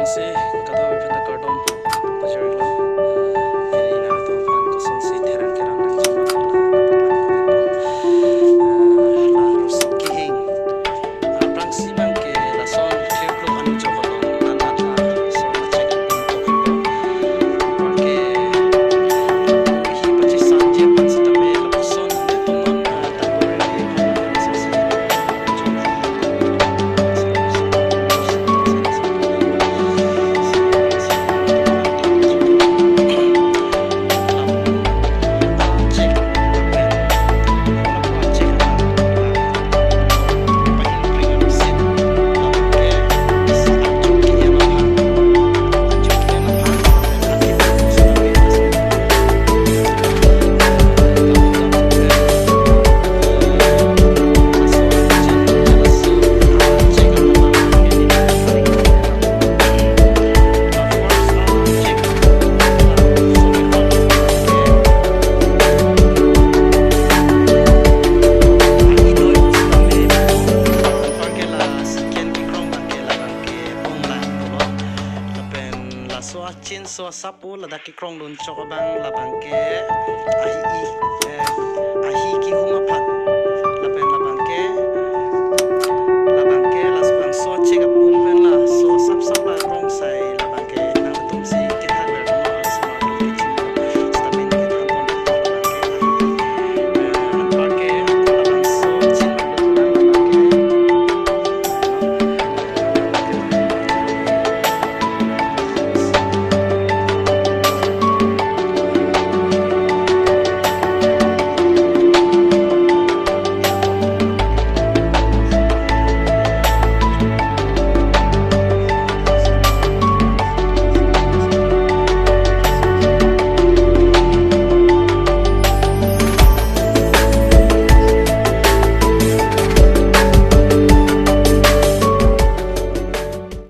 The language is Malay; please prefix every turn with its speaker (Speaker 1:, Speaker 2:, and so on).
Speaker 1: si kada pada kardom bajar lo jadi na to pan ko son si terang kerang nang jama la rusok ki hing prang si man ke la son clear club anu jogo lo na na so na check porque hi pachi san je pan si tabe la son ne to non ta gore so si chin so sapu la daki krong dun chok bang la bang ke ahi